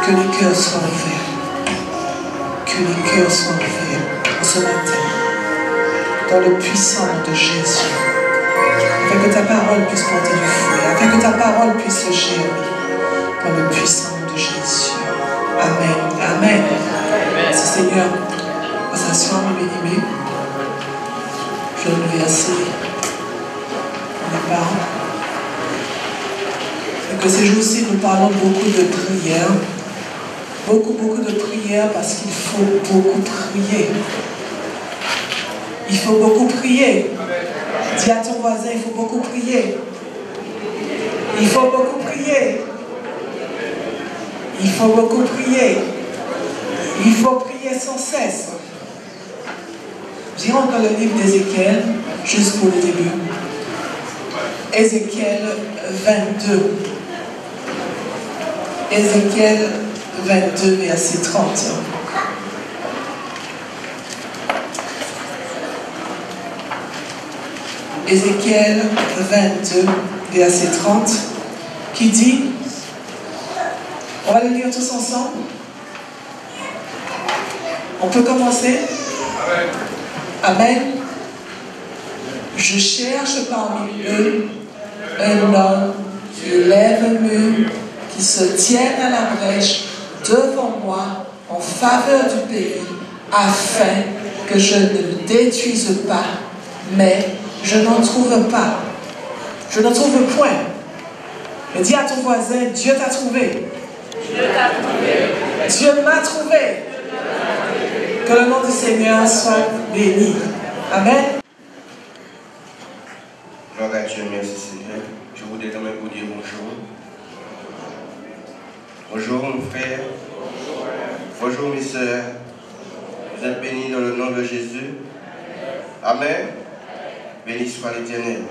Que les cœurs soient ouverts. Que les cœurs soient ouverts ce matin. Dans le puissant nom de Jésus. Afin que ta parole puisse porter du fruit. Afin que ta parole puisse germer. Dans le puissant nom de Jésus. Amen. Amen. Merci Seigneur. On va s'asseoir, mes bien-aimés. Je vais nous verser les paroles. Et que ces jours-ci, nous parlons beaucoup de prière. Beaucoup de prière parce qu'il faut beaucoup prier. Il faut beaucoup prier. Dis à ton voisin, il faut beaucoup prier. Il faut beaucoup prier. Il faut beaucoup prier. Il faut prier sans cesse. J'irai encore le livre d'Ézéchiel, juste pour le début. Ézéchiel 22. Ézéchiel 22, verset 30. Ézéchiel 22, verset 30, qui dit, on va le lire tous ensemble. On peut commencer? Amen. Je cherche parmi eux un homme qui lève un mur, qui se tienne à la brèche devant moi en faveur du pays, afin que je ne le détruise pas, mais je n'en trouve pas. Je ne trouve point. Et dis à ton voisin, Dieu t'a trouvé. Dieu t'a trouvé. Dieu m'a trouvé. Que le nom du Seigneur soit béni. Amen. Gloire à Dieu, merci Seigneur. Je voudrais quand même vous dire bonjour. Bonjour mon frère. Bonjour mes soeurs. Vous êtes bénis dans le nom de Jésus. Amen. Béni soit l'Éternel.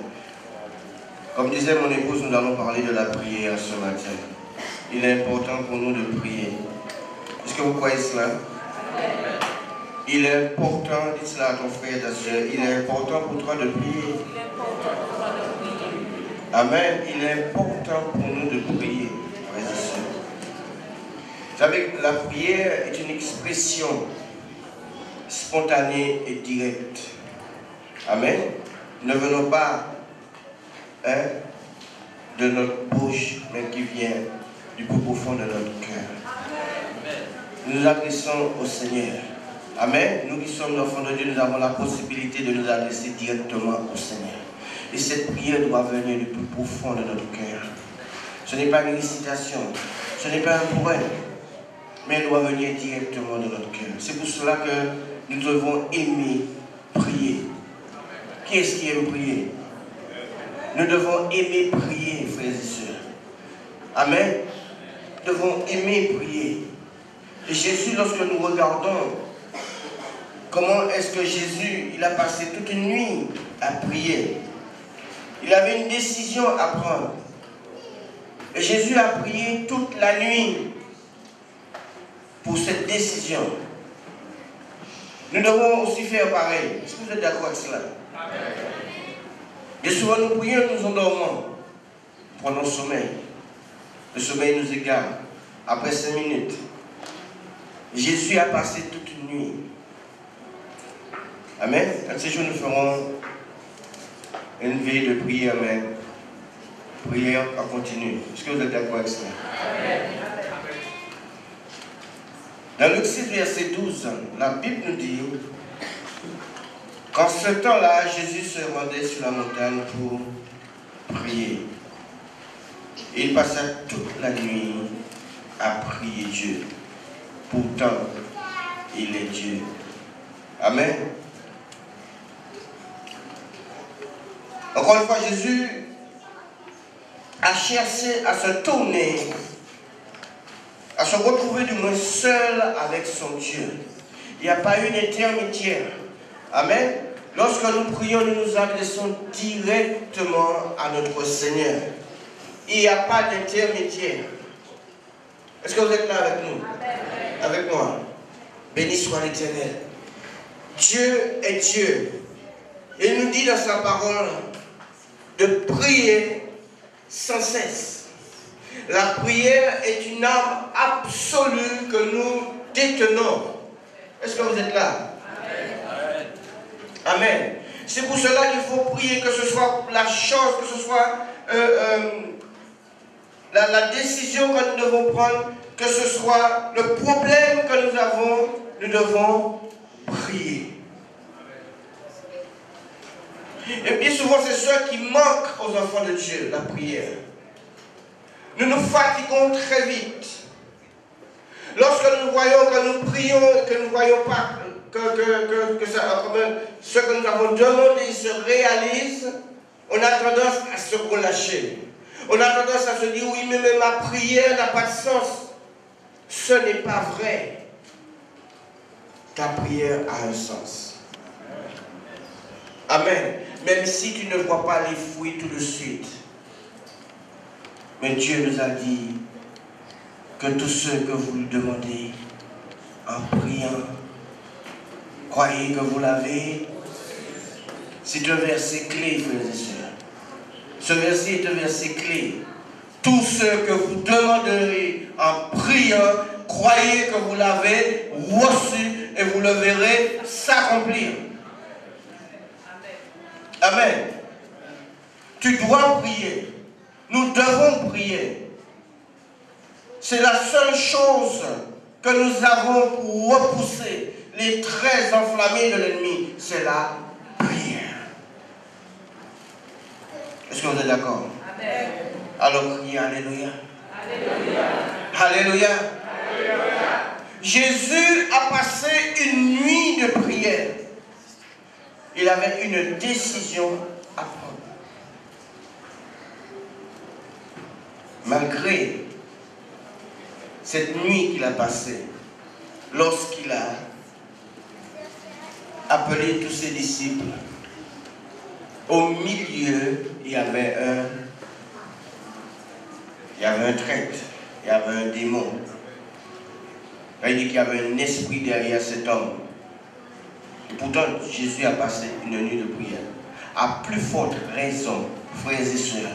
Comme disait mon épouse, nous allons parler de la prière ce matin. Il est important pour nous de prier. Est-ce que vous croyez cela? Il est important, dis cela à ton frère, ta soeur, il est important pour toi de prier. Amen. Il est important pour nous de prier, frères et sœurs. Vous savez, la prière est une expression spontanée et directe. Amen. Ne venons pas de notre bouche, mais qui vient du plus profond de notre cœur. Nous nous adressons au Seigneur. Amen. Nous qui sommes enfants de Dieu, nous avons la possibilité de nous adresser directement au Seigneur. Et cette prière doit venir du plus profond de notre cœur. Ce n'est pas une récitation, ce n'est pas un poème, mais elle doit venir directement de notre cœur. C'est pour cela que nous devons aimer prier. Qui est-ce qui aime prier? Nous devons aimer prier, frères et sœurs. Amen. Nous devons aimer prier. Et Jésus, lorsque nous regardons comment est-ce que Jésus, il a passé toute une nuit à prier. Il avait une décision à prendre. Et Jésus a prié toute la nuit pour cette décision. Nous devons aussi faire pareil. Est-ce que vous êtes d'accord avec cela? Amen. Et souvent nous prions, nous endormons. Nous prenons sommeil. Le sommeil nous égare. Après 5 minutes. Jésus a passé toute une nuit. Amen. Un ces jours, nous ferons une veille de prière, amen. Prière en continu. Est-ce que vous êtes d'accord avec cela? Amen. Dans Luc 6, verset 12, la Bible nous dit qu'en ce temps-là, Jésus se rendait sur la montagne pour prier. Et il passa toute la nuit à prier Dieu. Pourtant, il est Dieu. Amen. Encore une fois, Jésus a cherché à se tourner, à se retrouver du moins seul avec son Dieu. Il n'y a pas eu d'intermédiaire. Amen. Lorsque nous prions, nous nous adressons directement à notre Seigneur. Il n'y a pas d'intermédiaire. Est-ce que vous êtes là avec nous? Amen. Avec moi. Béni soit l'Éternel. Dieu est Dieu. Il nous dit dans sa parole de prier sans cesse. La prière est une arme absolue que nous détenons. Est-ce que vous êtes là? Amen. Amen. C'est pour cela qu'il faut prier, que ce soit la chose, que ce soit la décision que nous devons prendre, que ce soit le problème que nous avons, nous devons prier. Et bien souvent, c'est ce qui manque aux enfants de Dieu, la prière. Nous nous fatiguons très vite. Lorsque nous voyons que nous prions et que nous ne voyons pas que ce que nous avons demandé se réalise, on a tendance à se relâcher. On a tendance à se dire, oui, mais ma prière n'a pas de sens. Ce n'est pas vrai. Ta prière a un sens. Amen. Même si tu ne vois pas les fruits tout de suite. Mais Dieu nous a dit que tous ceux que vous lui demandez en priant, croyez que vous l'avez. C'est un verset clé, frères et sœurs. Ce verset est un verset clé. Tous ceux que vous demanderez en priant, croyez que vous l'avez reçu et vous le verrez s'accomplir. Amen. Tu dois prier. Nous devons prier. C'est la seule chose que nous avons pour repousser les traits enflammés de l'ennemi. C'est la prière. Est-ce que vous êtes d'accord? Amen. Alors criez Alléluia. Alléluia. Alléluia. Alléluia. Jésus a passé une nuit de prière. Il avait une décision à prendre. Malgré cette nuit qu'il a passée, lorsqu'il a appelé tous ses disciples, au milieu, il y avait un traître, il y avait un démon. Il dit qu'il y avait un esprit derrière cet homme. Et pourtant, Jésus a passé une nuit de prière. À plus forte raison, frères et sœurs,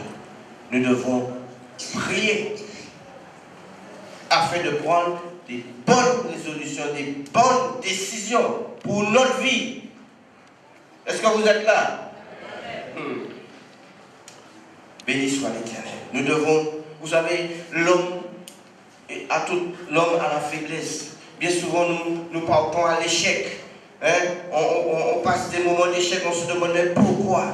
nous devons prier afin de prendre des bonnes résolutions, des bonnes décisions pour notre vie. Est-ce que vous êtes là? Béni soit l'Éternel. Nous devons, vous savez, l'homme a la faiblesse. Bien souvent, nous partons à l'échec. Hein? On passe des moments d'échec, on se demande mais pourquoi?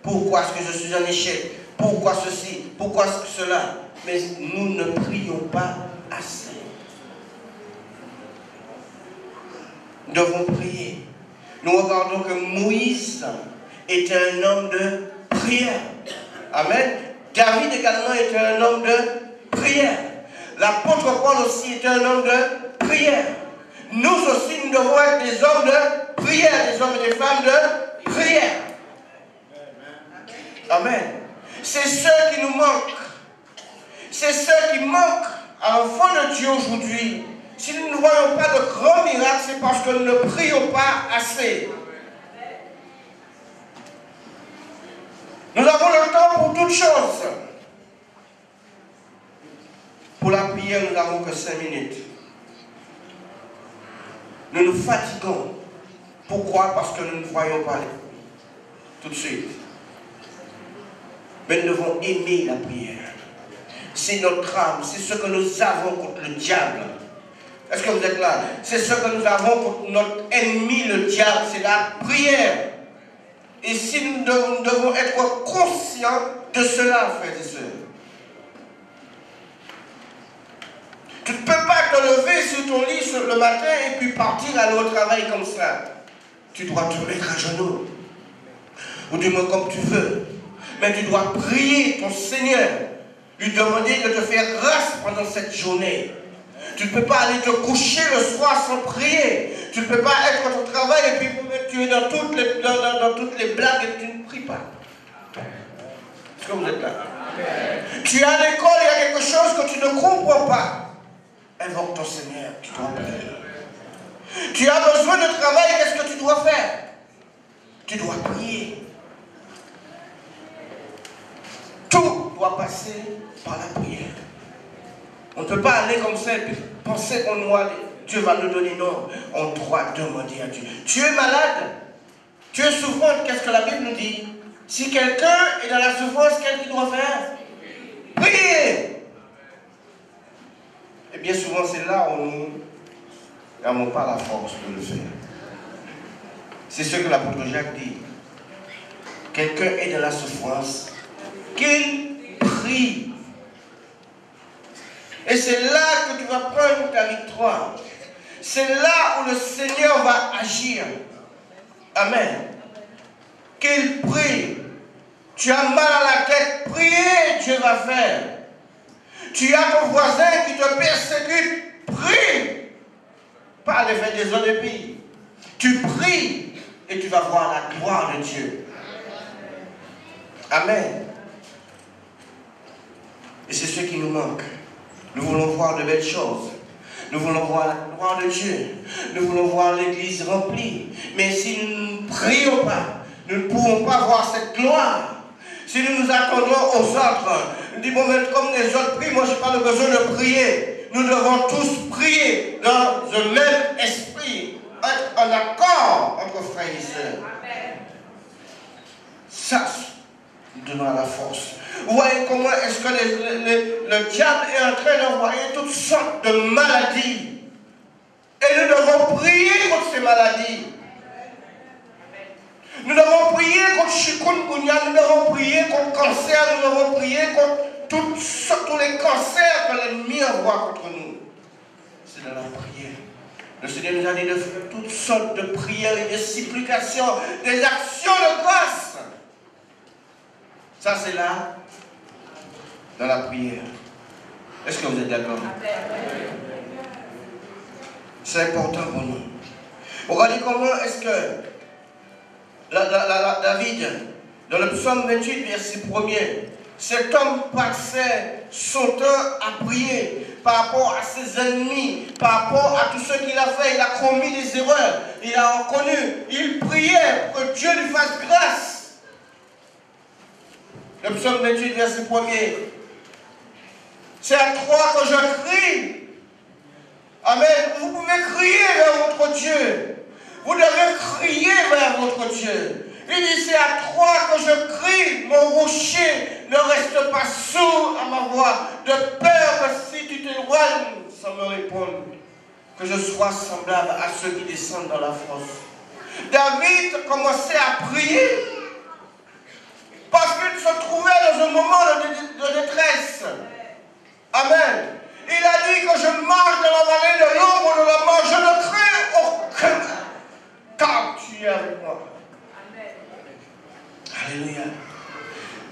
Pourquoi est-ce que je suis en échec? Pourquoi ceci? Pourquoi cela? Mais nous ne prions pas assez. Nous devons prier. Nous regardons que Moïse était un homme de prière. Amen. David également était un homme de prière. L'apôtre Paul aussi était un homme de prière. Nous aussi, nous devons être des hommes de prière, des hommes et des femmes de prière. Amen. C'est ce qui nous manque. C'est ce qui manque à l'enfant de Dieu aujourd'hui. Si nous ne voyons pas de grands miracles, c'est parce que nous ne prions pas assez. Nous avons le temps pour toutes choses. Pour la prière, nous n'avons que 5 minutes. Nous nous fatiguons. Pourquoi? Parce que nous ne voyons pas tout de suite. Mais nous devons aimer la prière. C'est notre âme, c'est ce que nous avons contre le diable. Est-ce que vous êtes là? C'est ce que nous avons contre notre ennemi, le diable, c'est la prière. Et si nous devons être conscients de cela, frères et sœurs. Tu ne peux pas te lever sur ton lit le matin et puis partir aller au travail comme ça. Tu dois te mettre à genoux. Ou du moins comme tu veux. Mais tu dois prier ton Seigneur. Lui demander de te faire grâce pendant cette journée. Tu ne peux pas aller te coucher le soir sans prier. Tu ne peux pas être à ton travail et puis tu es dans toutes les blagues et tu ne pries pas. Est-ce que vous êtes là? Tu es à l'école, il y a quelque chose que tu ne comprends pas. Invoque ton Seigneur, tu dois prier. Tu as besoin de travail, qu'est-ce que tu dois faire? Tu dois prier. Tout doit passer par la prière. On ne peut pas aller comme ça et puis penser qu'on doit, Dieu va nous donner. Non, on doit demander à Dieu. Tu es malade, tu es souffrant, qu'est-ce que la Bible nous dit? Si quelqu'un est dans la souffrance, qu'est-ce qu'il doit faire? Prier. Et bien souvent, c'est là où nous n'avons pas la force de le faire. C'est ce que l'apôtre Jacques dit. Quelqu'un est dans la souffrance, qu'il prie. Et c'est là que tu vas prendre ta victoire. C'est là où le Seigneur va agir. Amen. Qu'il prie. Tu as mal à la tête, priez, Dieu va faire. Tu as ton voisin qui te persécute, prie. Pas les faits des autres pays. Tu pries et tu vas voir la gloire de Dieu. Amen. Et c'est ce qui nous manque. Nous voulons voir de belles choses. Nous voulons voir la gloire de Dieu. Nous voulons voir l'église remplie. Mais si nous ne prions pas, nous ne pouvons pas voir cette gloire. Si nous nous attendons aux autres, nous disons, bon, mais comme les autres prient, moi je n'ai pas besoin de prier. Nous devons tous prier dans le même esprit, être en accord entre frères et sœurs. Ça nous donnera la force. Vous voyez comment est-ce que le diable est en train d'envoyer toutes sortes de maladies. Et nous devons prier contre ces maladies. Nous devons prier contre chikungunya, nous devons prier contre cancer, nous devons prier contre tous les cancers que l'ennemi envoie contre nous. C'est dans la prière. Le Seigneur nous a dit de faire toutes sortes de prières et de supplications, des actions de grâce. Ça, c'est là, dans la prière. Est-ce que vous êtes d'accord? C'est important pour nous. Regardez comment est-ce que David, dans le psaume 28, verset 1er, cet homme passait son temps à prier par rapport à ses ennemis, par rapport à tout ce qu'il a fait. Il a commis des erreurs, il a reconnu, il priait pour que Dieu lui fasse grâce. Le psaume 28, verset 1er. C'est à toi que je crie. Amen. Vous pouvez crier vers votre Dieu. Vous devez crier vers votre Dieu. Il dit, c'est à toi que je crie, mon rocher, ne reste pas sourd à ma voix, de peur que si tu t'éloignes sans me répondre, que je sois semblable à ceux qui descendent dans la fosse. David commençait à prier, parce qu'il se trouvait dans un moment de détresse. Amen. Il a dit que je marche dans la vallée de l'ombre de la mort, je ne crains aucun mal, car tu es avec moi. Amen. Alléluia.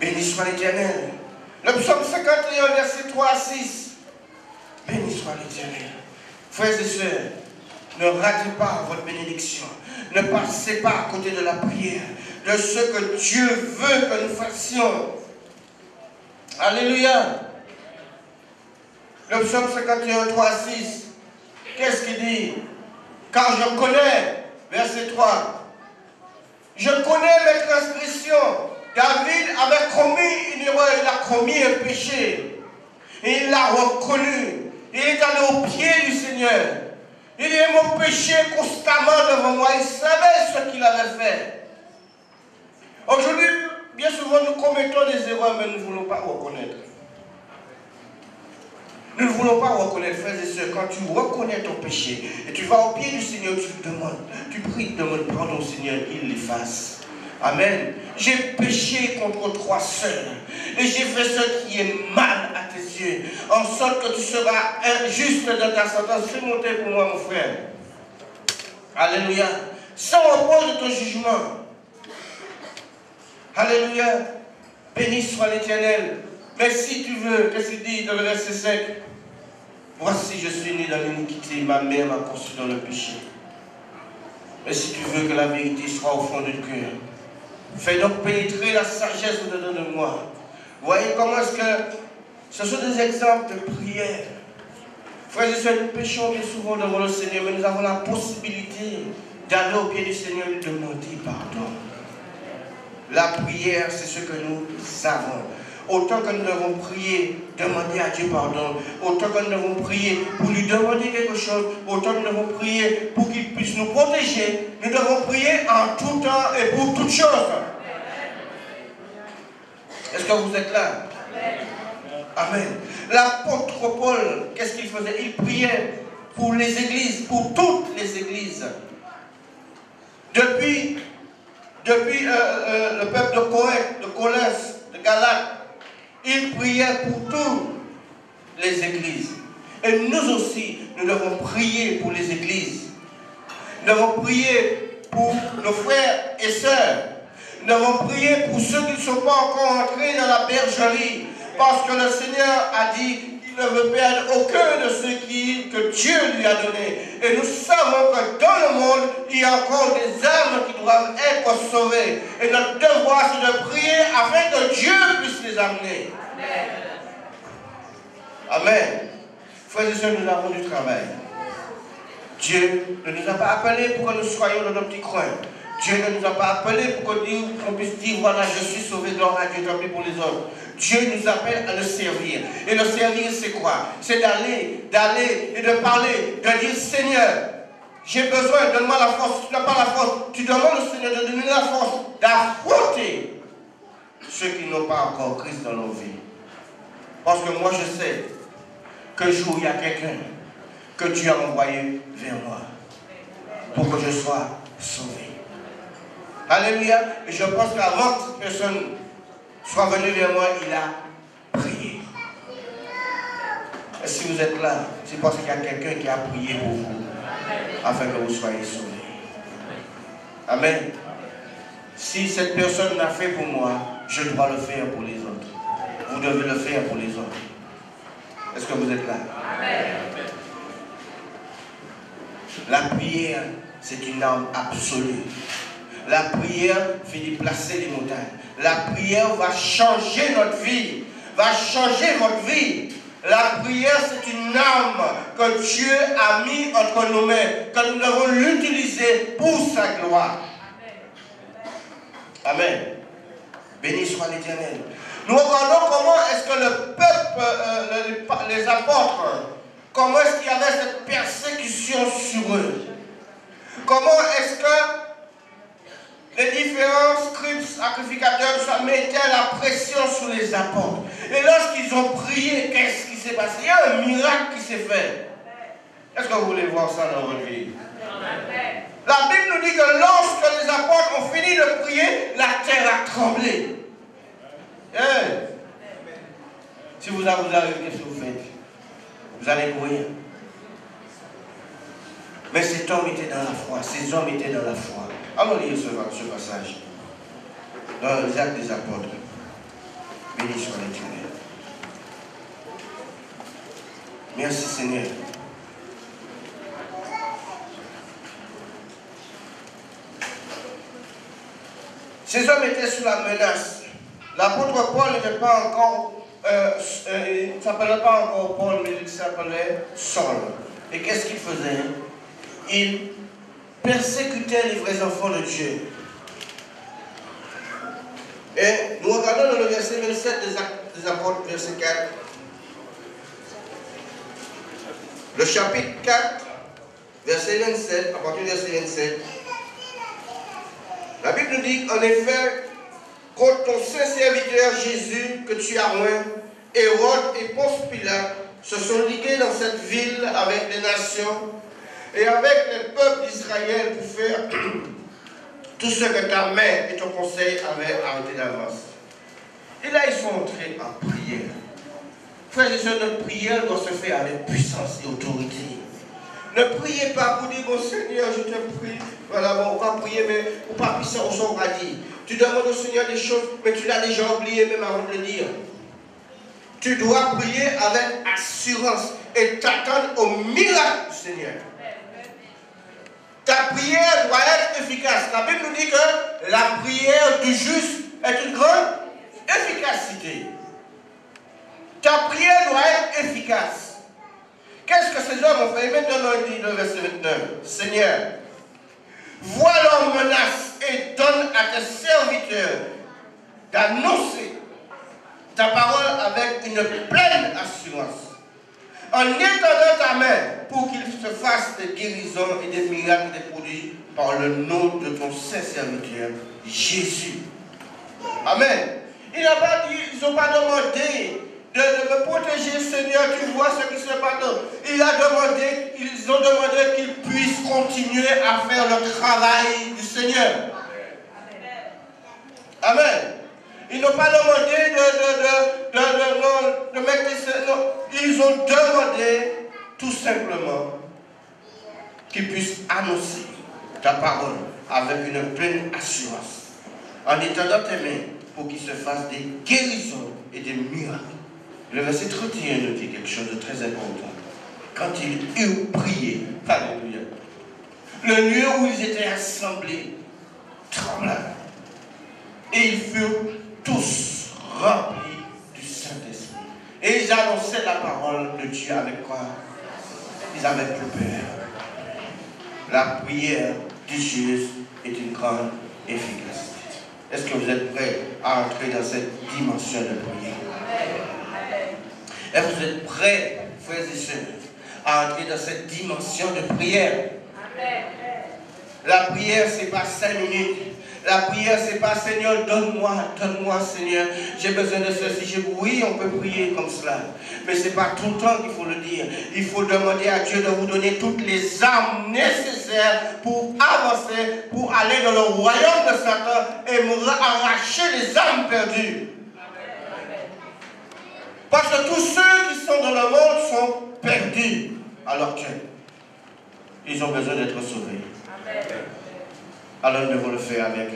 Béni soit l'Éternel. Le psaume 51, verset 3 à 6. Béni soit l'Éternel. Frères et sœurs, ne ratez pas votre bénédiction. Ne passez pas à côté de la prière, de ce que Dieu veut que nous fassions. Alléluia. Le psaume 51, 3 à 6. Qu'est-ce qu'il dit? Car je connais, verset 3. Je connais mes transgressions. David avait commis une erreur, il a commis un péché. Et il l'a reconnu. Il est allé au pied du Seigneur. Il dit, mon péché constamment devant moi. Il savait ce qu'il avait fait. Aujourd'hui, bien souvent, nous commettons des erreurs, mais nous ne voulons pas reconnaître. Nous ne voulons pas reconnaître, frères et sœurs, quand tu reconnais ton péché et tu vas au pied du Seigneur, tu le demandes, tu pries, demandes pardon au Seigneur, il l'efface. Amen. J'ai péché contre toi seul et j'ai fait ce qui est mal à tes yeux, en sorte que tu seras injuste dans ta sentence. Fais monter pour moi, mon frère. Alléluia. Sans repos de ton jugement. Alléluia. Béni soit l'Éternel. Mais si tu veux, qu'est-ce qu'il dit dans le verset 5? Voici, je suis né dans l'iniquité, ma mère m'a conçu dans le péché. Mais si tu veux que la vérité soit au fond du cœur, fais donc pénétrer la sagesse au-dedans de moi. Voyez comment est-ce que ce sont des exemples de prière. Frères et sœurs, nous péchons bien souvent devant le Seigneur, mais nous avons la possibilité d'aller au pied du Seigneur et de demander pardon. La prière, c'est ce que nous avons. autant que nous devons prier, demander à Dieu pardon, autant que nous devons prier pour lui demander quelque chose, autant que nous devons prier pour qu'il puisse nous protéger, nous devons prier en tout temps et pour toutes choses. Est-ce que vous êtes là? Amen. L'apôtre Paul, qu'est-ce qu'il faisait? Il priait pour les églises, pour toutes les églises. Depuis le peuple de Corinthe, de Colosses, de Galates, il priait pour toutes les églises. Et nous aussi, nous devons prier pour les églises. Nous devons prier pour nos frères et sœurs. Nous devons prier pour ceux qui ne sont pas encore entrés dans la bergerie. Parce que le Seigneur a dit qu'il ne veut perdre aucun de ceux que Dieu lui a donnés. Et nous savons que dans le monde, il y a encore des âmes qui doivent être sauvées. Et notre devoir, c'est de prier afin que Dieu puisse les amener. Amen. Frères et sœurs, nous avons du travail. Dieu ne nous a pas appelés pour que nous soyons dans nos petits coins. Dieu ne nous a pas appelés pour qu'on puisse dire, voilà, je suis sauvé, gloire à Dieu, tant pis pour les autres. Dieu nous appelle à le servir. Et le servir, c'est quoi? C'est d'aller et de parler, de dire, Seigneur, j'ai besoin, donne-moi la force. Si tu n'as pas la force, tu demandes au Seigneur de donner la force d'affronter ceux qui n'ont pas encore Christ dans leur vie. Parce que moi, je sais qu'un jour, il y a quelqu'un que Dieu a envoyé vers moi pour que je sois sauvé. Alléluia. Et je pense qu'avant que cette personne soit venue vers moi, il a prié. Et si vous êtes là, c'est parce qu'il y a quelqu'un qui a prié pour vous, afin que vous soyez sauvés. Amen. Si cette personne l'a fait pour moi, je dois le faire pour les autres. Vous devez le faire pour les autres. Est-ce que vous êtes là? Amen. La prière, c'est une arme absolue. La prière fait déplacer les montagnes. La prière va changer notre vie, va changer votre vie. La prière, c'est une arme que Dieu a mis entre nos mains, que nous devons l'utiliser pour sa gloire. Amen. Béni soit l'Éternel. Nous regardons comment est-ce que le peuple, les apôtres, comment est-ce qu'il y avait cette persécution sur eux. Comment est-ce que les différents scribes, sacrificateurs, ça mettait la pression sur les apôtres. Et lorsqu'ils ont prié, qu'est-ce qui s'est passé? Il y a un miracle qui s'est fait. Est-ce que vous voulez voir ça dans votre vie? La Bible nous dit que lorsque les apôtres ont fini de prier, la terre a tremblé. Si vous arrivez, qu'est-ce que vous faites? Vous allez courir. Mais cet homme était dans la foi, ces hommes étaient dans la foi. Allons lire ce passage dans les Actes des Apôtres. Béni soit l'Éternel. Merci Seigneur. Ces hommes étaient sous la menace. L'apôtre Paul n'était pas encore, il ne s'appelait pas encore Paul, mais il s'appelait Saul. Et qu'est-ce qu'il faisait? Il persécutait les vrais enfants de Dieu. Et nous regardons dans le verset 27 des Actes des Apôtres, verset 4. Le chapitre 4, verset 27, à partir du verset 27. La Bible nous dit, en effet, contre ton saint serviteur Jésus que tu as oint, Hérode et Ponce Pilate se sont ligués dans cette ville avec les nations et avec les peuples d'Israël pour faire tout ce que ta main et ton conseil avaient arrêté d'avance. Et là, ils sont entrés en prière. Frères et sœurs, notre prière doit se faire avec puissance et autorité. Ne priez pas pour dire, bon Seigneur, je te prie. Voilà, bon, on va prier, mais ou pas puissant, on va dire. Tu demandes au Seigneur des choses, mais tu l'as déjà oublié même avant de le dire. Tu dois prier avec assurance et t'attendre au miracle du Seigneur. Ta prière doit être efficace. La Bible nous dit que la prière du juste est une grande efficacité. Ta prière doit être efficace. Qu'est-ce que ces hommes ont fait? Maintenant, il dit dans le verset 29, Seigneur, vois leurs menaces et donne à tes serviteurs d'annoncer ta parole avec une pleine assurance. En étendant ta main pour qu'il se fasse des guérisons et des miracles des produits par le nom de ton saint serviteur, Jésus. Amen. Ils n'ont pas demandé de me protéger, Seigneur, tu vois ce qui se passe. Ils ont demandé qu'ils puissent continuer à faire le travail du Seigneur. Amen. Ils n'ont pas demandé de mettre des... Non. Ils ont demandé tout simplement qu'ils puissent annoncer ta parole avec une pleine assurance. En étendant tes mains pour qu'il se fasse des guérisons et des miracles. Le verset 31 nous dit quelque chose de très important. Quand ils eurent prié, alléluia, le lieu où ils étaient assemblés trembla. Et ils furent tous remplis du Saint-Esprit. Et ils annonçaient la parole de Dieu avec quoi? Ils n'avaient plus peur. La prière de Jésus est une grande efficacité. Est-ce que vous êtes prêts à entrer dans cette dimension de prière? Est-ce que vous êtes prêts, frères et sœurs, à entrer dans cette dimension de prière? La prière, ce n'est pas 5 minutes. La prière, ce n'est pas Seigneur, donne-moi, Seigneur, j'ai besoin de ceci. Oui, on peut prier comme cela. Mais ce n'est pas tout le temps qu'il faut le dire. Il faut demander à Dieu de vous donner toutes les armes nécessaires pour avancer, pour aller dans le royaume de Satan et arracher les âmes perdues. Parce que tous ceux qui sont dans le monde sont perdus. Alors qu'ils ont besoin d'être sauvés. Alors nous devons le faire avec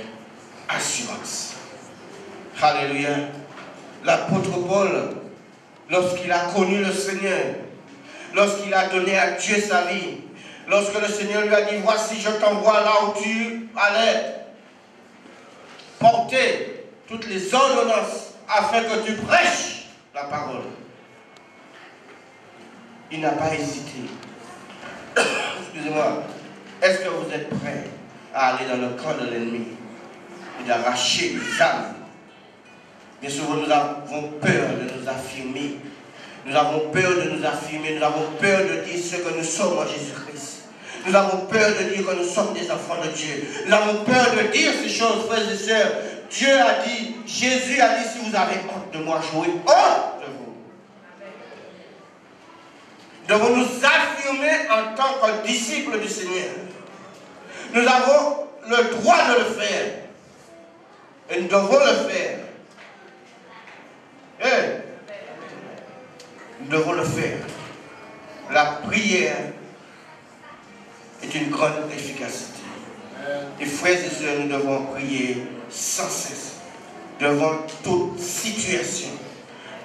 assurance. Alléluia. L'apôtre Paul, lorsqu'il a connu le Seigneur, lorsqu'il a donné à Dieu sa vie, lorsque le Seigneur lui a dit, voici je t'envoie là où tu allais porter toutes les ordonnances afin que tu prêches la parole. Il n'a pas hésité. Excusez-moi. Est-ce que vous êtes prêts à aller dans le camp de l'ennemi et d'arracher les âmes? Bien souvent, nous avons peur de nous affirmer. Nous avons peur de nous affirmer. Nous avons peur de dire ce que nous sommes en Jésus-Christ. Nous avons peur de dire que nous sommes des enfants de Dieu. Nous avons peur de dire ces choses, frères et sœurs. Dieu a dit, Jésus a dit, si vous avez honte de moi, j'aurai honte de vous. Nous devons nous affirmer en tant que disciples du Seigneur. Nous avons le droit de le faire. Et nous devons le faire. Nous devons le faire. La prière est une grande efficacité. Et frères et sœurs, nous devons prier sans cesse. Devant toute situation,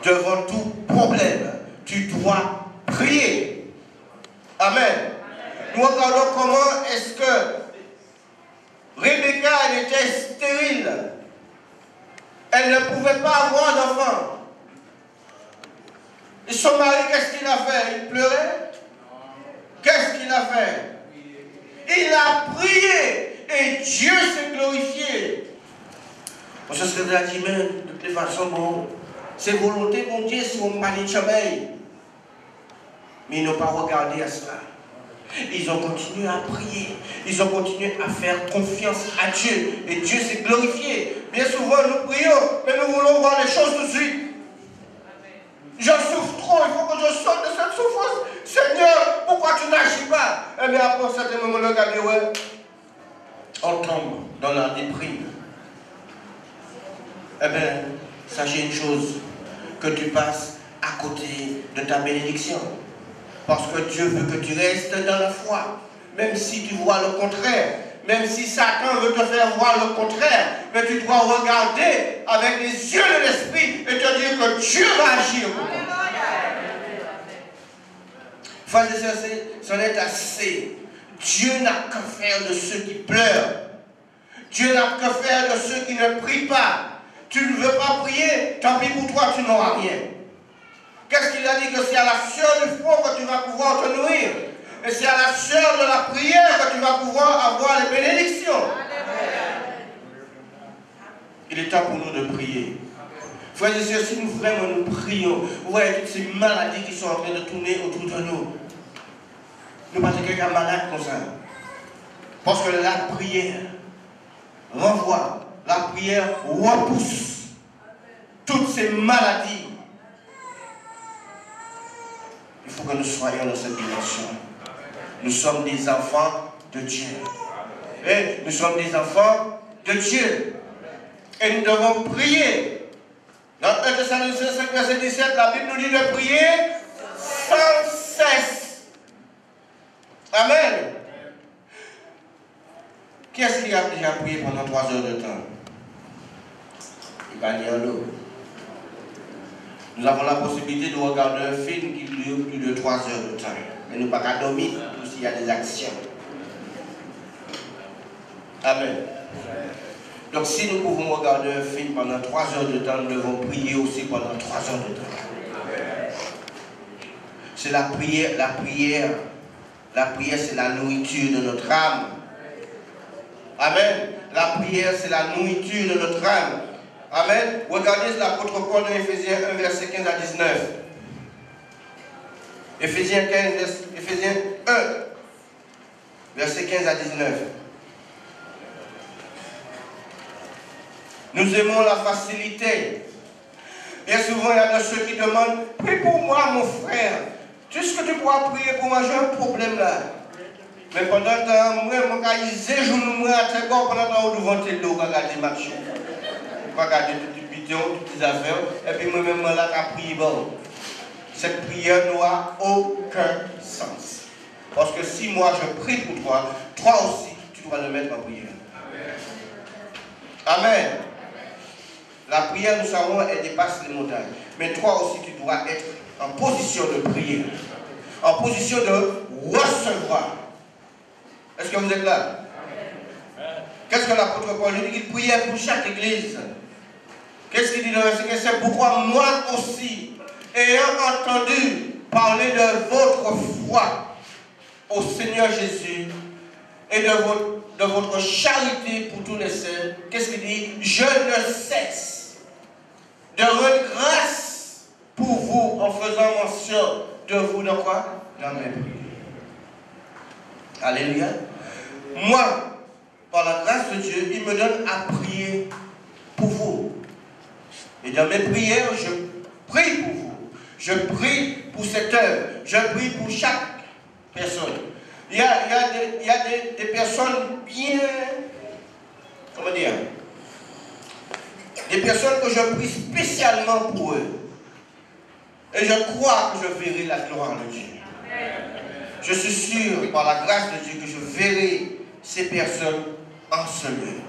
devant tout problème, tu dois prier. Amen. Nous regardons comment est-ce que Rebecca, elle était stérile. Elle ne pouvait pas avoir d'enfant. Et son mari, qu'est-ce qu'il a fait? Il pleurait? Qu'est-ce qu'il a fait? Il a prié et Dieu s'est glorifié. On se serait dit, mais de toute façon, bon, c'est volonté, mon Dieu, si on m'a dit jamais. Mais ils n'ont pas regardé à cela. Ils ont continué à prier. Ils ont continué à faire confiance à Dieu. Et Dieu s'est glorifié. Bien souvent, nous prions, mais nous voulons voir les choses tout de suite. Je souffre trop, il faut que je sorte de cette souffrance. Seigneur, pourquoi tu n'agis pas? Et bien après un certain moment, le gars dit, ouais, on tombe dans la déprime. Eh bien, sachez une chose, que tu passes à côté de ta bénédiction. Parce que Dieu veut que tu restes dans la foi. Même si tu vois le contraire. Même si Satan veut te faire voir le contraire. Mais tu dois regarder avec les yeux de l'esprit et te dire que Dieu va agir pour toi. Frères et sœurs, c'en est assez. Dieu n'a qu'à faire de ceux qui pleurent. Dieu n'a qu'à faire de ceux qui ne prient pas. Tu ne veux pas prier, tant pis pour toi, tu n'auras rien. Qu'est-ce qu'il a dit? Que c'est à la sueur du front que tu vas pouvoir te nourrir. Et c'est à la sueur de la prière que tu vas pouvoir avoir les bénédictions. Il est temps pour nous de prier. Frères et sœurs, si nous vraiment nous prions, vous voyez toutes ces maladies qui sont en train de tourner autour de nous. Nous pas quelqu'un malade comme ça. Parce que la prière renvoie, la prière repousse toutes ces maladies. Il faut que nous soyons dans cette dimension. Nous sommes des enfants de Dieu. Et nous sommes des enfants de Dieu. Et nous devons prier. Dans 1 Thessaloniciens 5, verset 17, la Bible nous dit de prier sans cesse. Amen. Qui est-ce qui a déjà prié pendant 3 heures de temps? Il va dire l'eau. Nous avons la possibilité de regarder un film qui dure plus de 3 heures de temps. Mais nous ne pouvons pas dormir, tout s'il y a des actions. Amen. Donc si nous pouvons regarder un film pendant 3 heures de temps, nous devons prier aussi pendant 3 heures de temps. C'est la prière, la prière c'est la nourriture de notre âme. Amen. La prière c'est la nourriture de notre âme. Amen. Regardez l'apôtre Paul dans Éphésiens 1, verset 15 à 19. Éphésiens 1, verset 15 à 19. Nous aimons la facilité. Bien souvent, il y a de ceux qui demandent, prie pour moi, mon frère. Est-ce que tu pourras prier pour moi? J'ai un problème là. Mais pendant ce temps, moi, je suis jour à tes corps, pendant ce temps, devant tes dos, je regarde ma chose. Je regarde toutes les bidons, toutes les affaires. Et puis moi-même, là, je prie. Bon. Cette prière n'a aucun sens. Parce que si moi, je prie pour toi, toi aussi, tu dois le mettre en prière. Amen. La prière, nous savons, elle dépasse les montagnes. Mais toi aussi, tu dois être en position de prière. En position de recevoir. Est-ce que vous êtes là? Qu'est-ce que l'apôtre Paul dit? Il priait pour chaque église. Qu'est-ce qu'il dit dans le verset 15? C'est pourquoi moi aussi, ayant entendu parler de votre foi au Seigneur Jésus et de votre charité pour tous les saints, qu'est-ce qu'il dit? Je ne cesse de rendre grâce pour vous en faisant mention de vous dans quoi? Dans mes prières. Alléluia. Moi, par la grâce de Dieu, il me donne à prier pour vous. Et dans mes prières, je prie pour vous. Je prie pour cette œuvre. Je prie pour chaque personne. Il y a des personnes bien... Comment dire? Des personnes que je prie spécialement pour eux. Et je crois que je verrai la gloire de Dieu. Je suis sûr, par la grâce de Dieu, que je verrai ces personnes en ce lieu.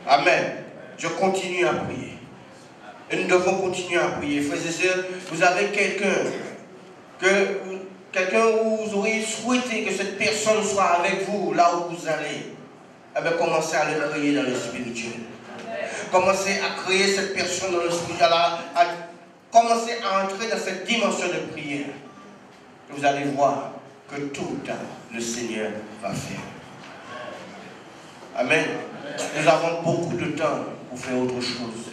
Amen. Je continue à prier. Et nous devons continuer à prier. Frères et sœurs, vous avez quelqu'un où vous auriez souhaité que cette personne soit avec vous, là où vous allez. Eh bien, commencez à le créer dans le spirituel. Commencez à créer cette personne dans le spirituel. Commencez à entrer dans cette dimension de prière. Et vous allez voir que tout le temps, le Seigneur va faire. Amen. Nous avons beaucoup de temps pour faire autre chose.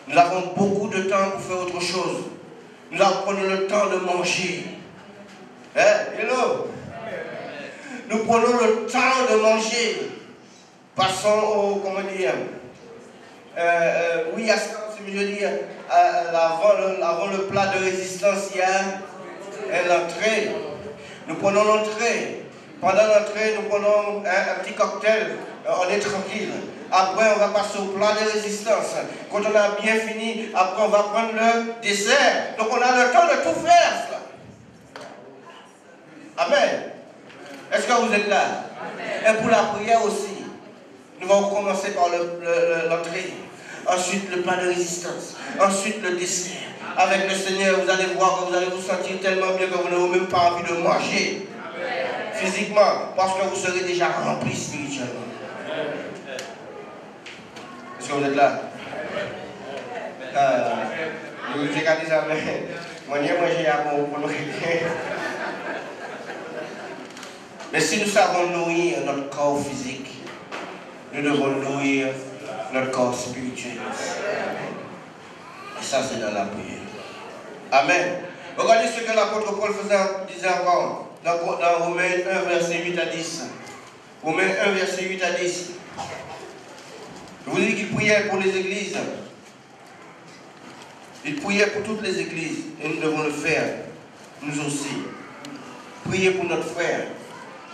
Nous avons beaucoup de temps pour faire autre chose. Nous prenons le temps de manger. Hello. Nous prenons le temps de manger. Passons au, comment dire, oui, à ce que je veux dire, avant le plat de résistance, il y a l'entrée. Nous prenons l'entrée. Pendant l'entrée, nous prenons un petit cocktail. On est tranquille. Après, on va passer au plat de résistance. Quand on a bien fini, après, on va prendre le dessert. Donc, on a le temps de tout faire. Amen. Est-ce que vous êtes là? Amen. Et pour la prière aussi, nous allons commencer par l'entrée. Ensuite, le plat de résistance. Ensuite, le dessert. Avec le Seigneur, vous allez voir que vous allez vous sentir tellement bien que vous n'avez même pas envie de manger. Amen. Physiquement, parce que vous serez déjà rempli spirituellement. Est-ce que vous êtes là? Vous avez dit ça, mais moi, j'ai à mon mais si nous savons nourrir notre corps physique, nous devons nourrir notre corps spirituel. Et ça, c'est dans la prière. Amen. Regardez ce que l'apôtre Paul disait encore dans Romains 1, verset 8 à 10. Romains 1, verset 8 à 10. Je vous dis qu'il priait pour les églises. Il priait pour toutes les églises. Et nous devons le faire, nous aussi. Priez pour notre frère.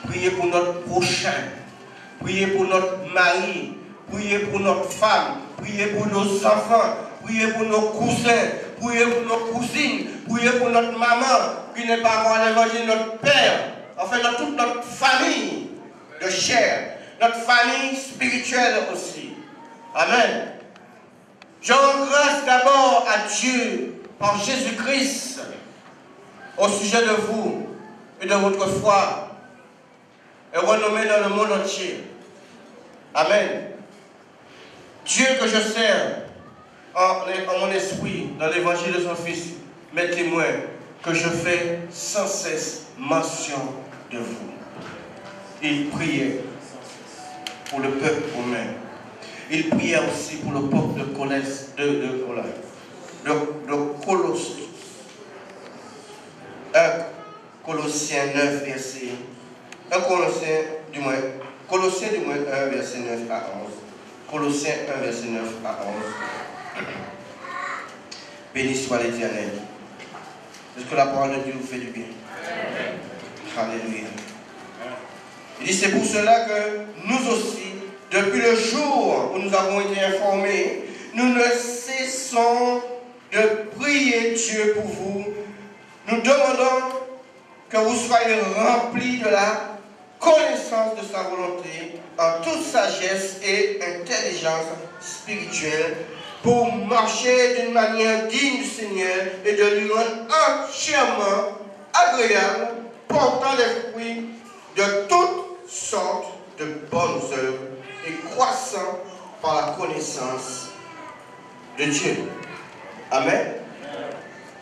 Priez pour notre prochain. Priez pour notre mari. Priez pour notre femme. Priez pour nos enfants. Priez pour nos cousins. Priez pour nos cousines. Priez pour notre maman qui n'est pas encore à l'évangile, notre père. Enfin, dans toute notre famille de chair. Notre famille spirituelle aussi. Amen. Je rends grâce d'abord à Dieu par Jésus-Christ au sujet de vous et de votre foi et renommé dans le monde entier. Amen. Dieu que je sers en mon esprit dans l'évangile de son Fils m'est témoin que je fais sans cesse mention de vous. Il priait pour le peuple romain. Il priait aussi pour le peuple de Colossiens 9, verset 1. Colossiens du moins 1, verset 9 à 11. Colossiens 1, verset 9 à 11. Béni soit l'Éternel. Est-ce que la parole de Dieu vous fait du bien? Alléluia. Il dit, c'est pour cela que nous aussi, depuis le jour où nous avons été informés, nous ne cessons de prier Dieu pour vous. Nous demandons que vous soyez remplis de la connaissance de sa volonté en toute sagesse et intelligence spirituelle pour marcher d'une manière digne du Seigneur et de lui rendre entièrement agréable, portant les fruits de toutes sortes de bonnes œuvres et croissant par la connaissance de Dieu. Amen.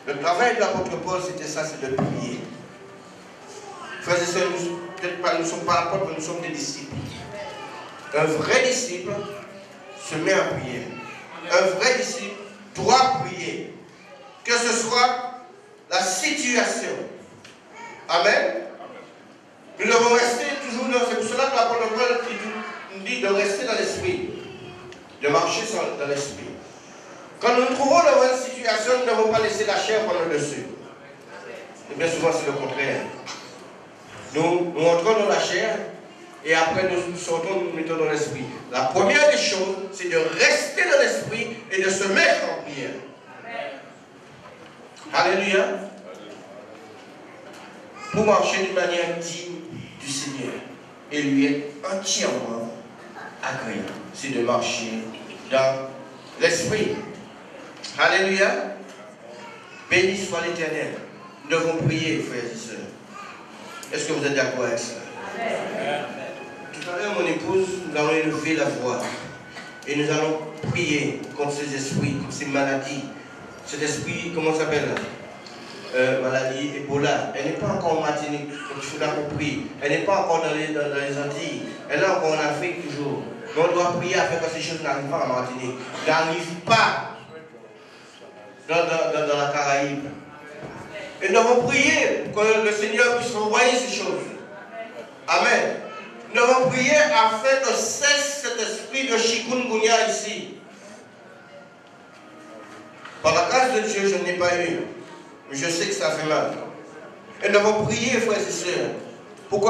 Le travail de l'apôtre Paul, c'était ça, c'est de prier. Frères et sœurs, nous ne sommes pas apôtres, mais nous sommes des disciples. Un vrai disciple se met à prier. Un vrai disciple doit prier. Que ce soit la situation. Amen. Nous devons rester toujours dans... C'est pour cela que l'apôtre Paul nous dit de rester dans l'esprit. De marcher dans l'esprit. Quand nous nous trouvons dans une situation, nous ne devons pas laisser la chair prendre le dessus. Et bien souvent, c'est le contraire. Nous entrons dans la chair et après nous sortons, nous nous mettons dans l'esprit. La première des choses, c'est de rester dans l'esprit et de se mettre en prière. Alléluia. Pour marcher d'une manière digne du Seigneur et lui être entièrement agréable. C'est de marcher dans l'esprit. Alléluia. Béni soit l'Éternel. Nous devons prier, frères et sœurs. Est-ce que vous êtes d'accord avec ça? Amen. Tout à l'heure, mon épouse, nous allons élever la voix. Et nous allons prier contre ces esprits, contre ces maladies. Cet esprit, comment ça s'appelle? Maladie Ebola. Elle n'est pas encore en Martinique, donc il faudra qu'on prie. Elle n'est pas encore dans les Antilles. Elle est encore en Afrique toujours. Mais on doit prier afin que ces choses n'arrivent pas en Martinique. N'arrivent pas dans la Caraïbe. Et nous devons prier pour que le Seigneur puisse envoyer ces choses. Amen. Nous devons prier afin que cesse cet esprit de chikungunya ici. Par la grâce de Dieu, je n'ai pas eu. Mais je sais que ça fait mal. Et nous devons prier, frères et sœurs, pour que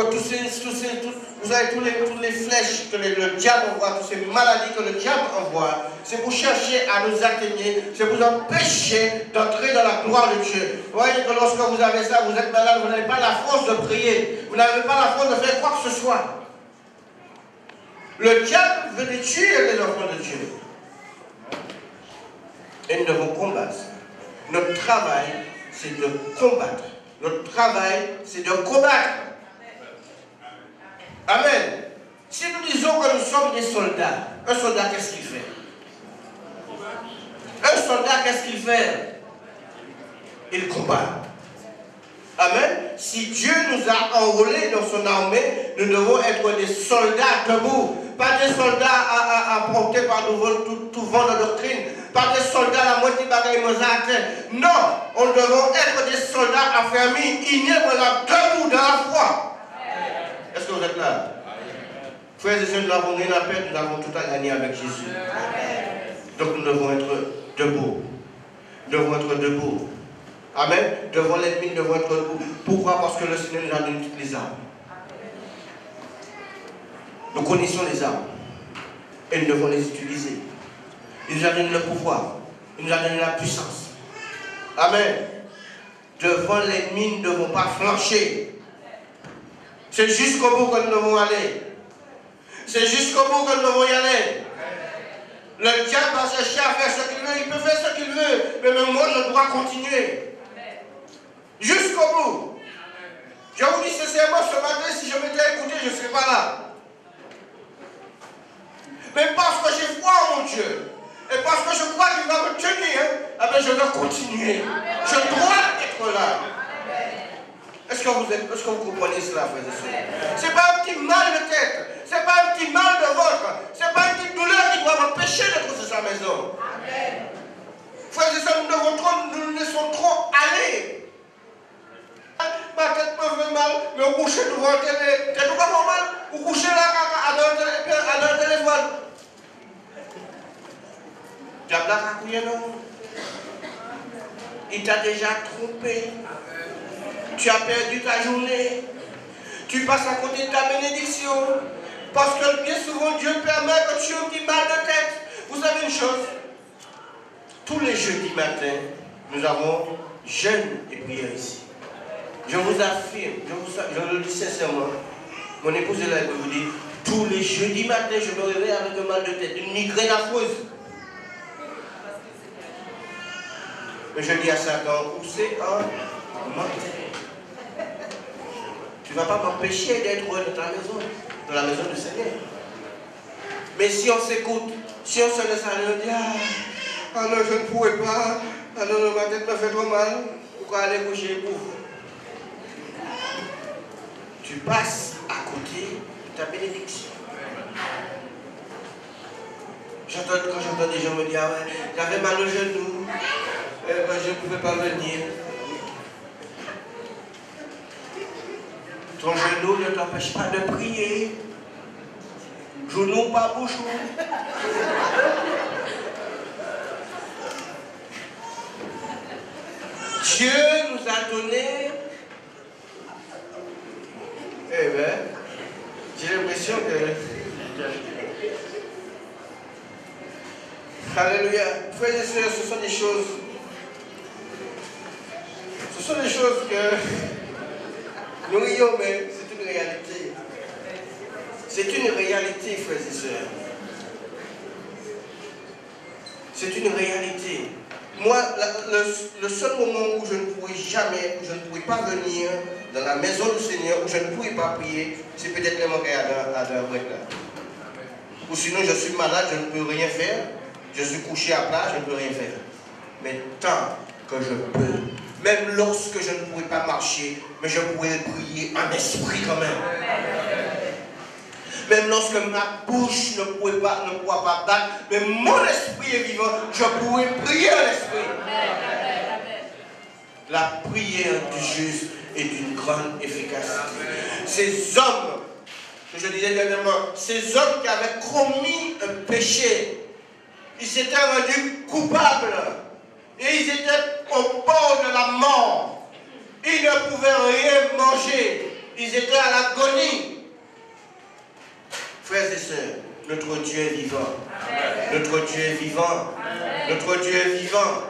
vous avez toutes les flèches que le diable envoie, toutes ces maladies que le diable envoie, c'est pour chercher à nous atteindre, c'est pour empêcher d'entrer dans la gloire de Dieu. Vous voyez que lorsque vous avez ça, vous êtes malade, vous n'avez pas la force de prier, vous n'avez pas la force de faire quoi que ce soit. Le diable veut tuer les enfants de Dieu. Et nous devons combattre. Notre travail, c'est de combattre. Notre travail, c'est de combattre. Amen. Si nous disons que nous sommes des soldats, un soldat, qu'est-ce qu'il fait? Un soldat, qu'est-ce qu'il fait? Il combat. Amen. Si Dieu nous a enrôlés dans son armée, nous devons être des soldats debout. Pas des soldats à porter par tout vent de doctrine. pas des soldats la moitié bagaille Mozart. Non, on devons être des soldats affermis, inébranlables, debout dans la foi. Est-ce que vous êtes là? Frères et sœurs, nous n'avons rien à perdre, nous avons tout à gagner avec Jésus. Donc nous devons être debout. Nous devons être debout. Amen. Devant l'ennemi, nous devons être debout. Pourquoi? Parce que le Seigneur nous a donné toutes les armes. Nous connaissons les armes. Et nous devons les utiliser. Il nous a donné le pouvoir. Il nous a donné la puissance. Amen. Devant l'ennemi, nous ne devons pas flancher. C'est jusqu'au bout que nous devons aller. C'est jusqu'au bout que nous devons y aller. Le diable va chercher à faire ce qu'il veut. Il peut faire ce qu'il veut. Mais même moi, je dois continuer. Jusqu'au bout. Je vous dis sincèrement, ce matin, si je m'étais écouté, je ne serais pas là. Mais parce que j'ai foi en mon Dieu, et parce que je crois qu'il va me tenir, eh bien, je vais continuer. Je dois être là. Est-ce que vous comprenez cela, frères et sœurs? Ce n'est pas un petit mal de tête, ce n'est pas un petit mal de ventre, ce n'est pas une petite douleur qui doit m'empêcher d'être sur sa maison. Frères et sœurs, nous nous laissons trop aller. Ma tête me fait mal, mais au coucher devant la télé, t'es tout pas mal, ou coucher là, à leur téléphone. Tu as blagué, non? Il t'a déjà trompé. Tu as perdu ta journée. Tu passes à côté de ta bénédiction. Parce que bien souvent, Dieu permet que tu aies un petit mal de tête. Vous savez une chose? Tous les jeudis matins, nous avons jeûne et prière ici. Je vous affirme, je le dis sincèrement, mon épouse est là, elle peut vous dire, tous les jeudis matins, je me réveille avec un mal de tête, une migraine affreuse. Mais je dis à Satan, où c'est un menteur? Tu ne vas pas m'empêcher d'être dans ta maison, dans la maison du Seigneur. Mais si on s'écoute, si on se laisse aller, on dit, ah non, je ne pourrais pas, ah non, ma tête me fait trop mal, pourquoi aller coucher pour vous? Tu passes à côté de ta bénédiction. Quand j'entends des gens me dire, ah ouais, j'avais mal au genou, je ne pouvais pas venir. Ton genou ne t'empêche pas de prier. Genou pas bouchon. Dieu nous a donné. Eh bien, j'ai l'impression que... Alléluia. Frères et sœurs, ce sont des choses... Ce sont des choses que... Nous rions, mais c'est une réalité. C'est une réalité, frères et sœurs. C'est une réalité. Moi, le seul moment où je ne pourrais jamais, où je ne pourrais pas venir dans la maison du Seigneur, où je ne pourrais pas prier, c'est peut-être les manquer à d'un break là. Ou sinon, je suis malade, je ne peux rien faire. Je suis couché à plat, je ne peux rien faire. Mais tant que je peux, même lorsque je ne pourrais pas marcher, mais je pourrais prier en esprit quand même. Même lorsque ma bouche ne pourra pas battre, mais mon esprit est vivant, je pourrai prier en esprit. La prière du juste est d'une grande efficacité. Ces hommes, que je disais dernièrement, ces hommes qui avaient commis un péché, ils s'étaient rendus coupables et ils étaient au bord de la mort. Ils ne pouvaient rien manger. Ils étaient à l'agonie. Frères et sœurs, notre Dieu est vivant. Notre Dieu est vivant. Notre Dieu est vivant.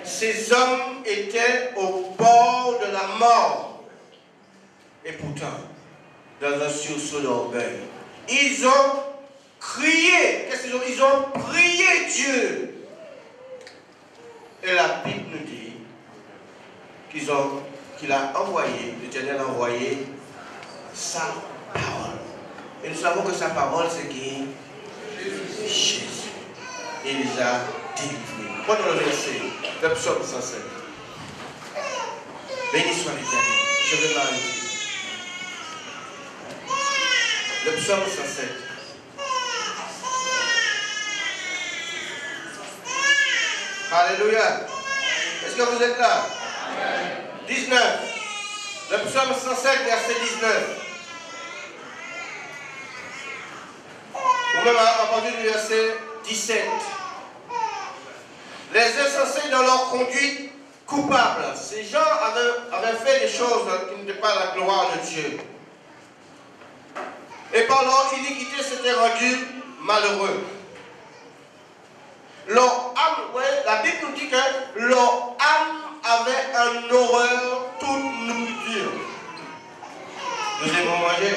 Ces hommes étaient au bord de la mort. Et pourtant, dans un sursaut d'orgueil, ils ont crié. Qu'est-ce qu'ils ont? Ils ont prié Dieu. Et la Bible nous dit qu'il a envoyé, l'Éternel a envoyé sa parole. Et nous savons que sa parole, c'est qui? Jésus. Et il les a délivrés. Prenons le verset, le psaume 107. Béni soit l'Éternel. Je vais m'arrêter. Le psaume 107. Alléluia. Est-ce que vous êtes là? 19. Le psaume 107, verset 19. Ou même à partir du verset 17. Les insensés dans leur conduite coupable. Ces gens avaient fait des choses qui n'étaient pas la gloire de Dieu. Et par leur iniquité s'étaient rendus malheureux. Leur âme, ouais, la Bible nous dit que leur âme avait un horreur toute nourriture. Nous aimons manger,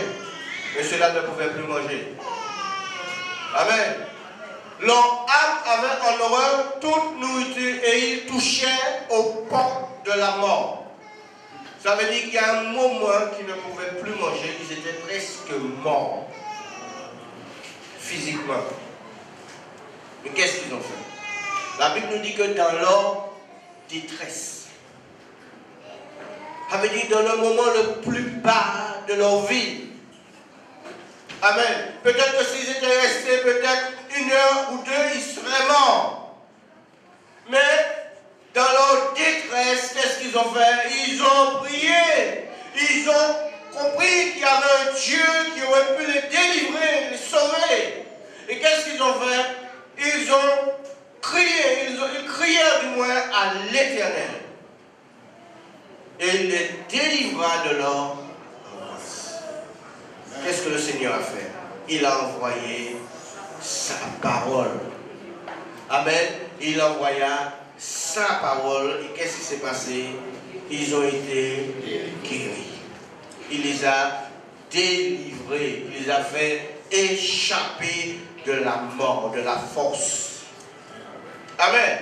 mais ceux-là ne pouvaient plus manger. Amen. Leur âme avait en horreur toute nourriture et ils touchaient aux portes de la mort. Ça veut dire qu'il y a un moment qu'ils ne pouvaient plus manger, ils étaient presque morts. Physiquement. Mais qu'est-ce qu'ils ont fait? La Bible nous dit que dans leur détresse, ça veut dire dans le moment le plus bas de leur vie. Amen. Peut-être que s'ils étaient restés peut-être 1 heure ou 2, ils seraient morts. Mais dans leur détresse, qu'est-ce qu'ils ont fait? Ils ont prié. Ils ont compris qu'il y avait un Dieu qui aurait pu les délivrer, les sauver. Et qu'est-ce qu'ils ont fait? Ils ont crié, ils crièrent du moins à l'Éternel. Et il les délivra de leur angoisse. Qu'est-ce que le Seigneur a fait? Il a envoyé sa parole. Amen. Il envoya sa parole. Et qu'est-ce qui s'est passé? Ils ont été guéris. Il les a délivrés. Il les a fait échapper de la mort, de la force. Amen.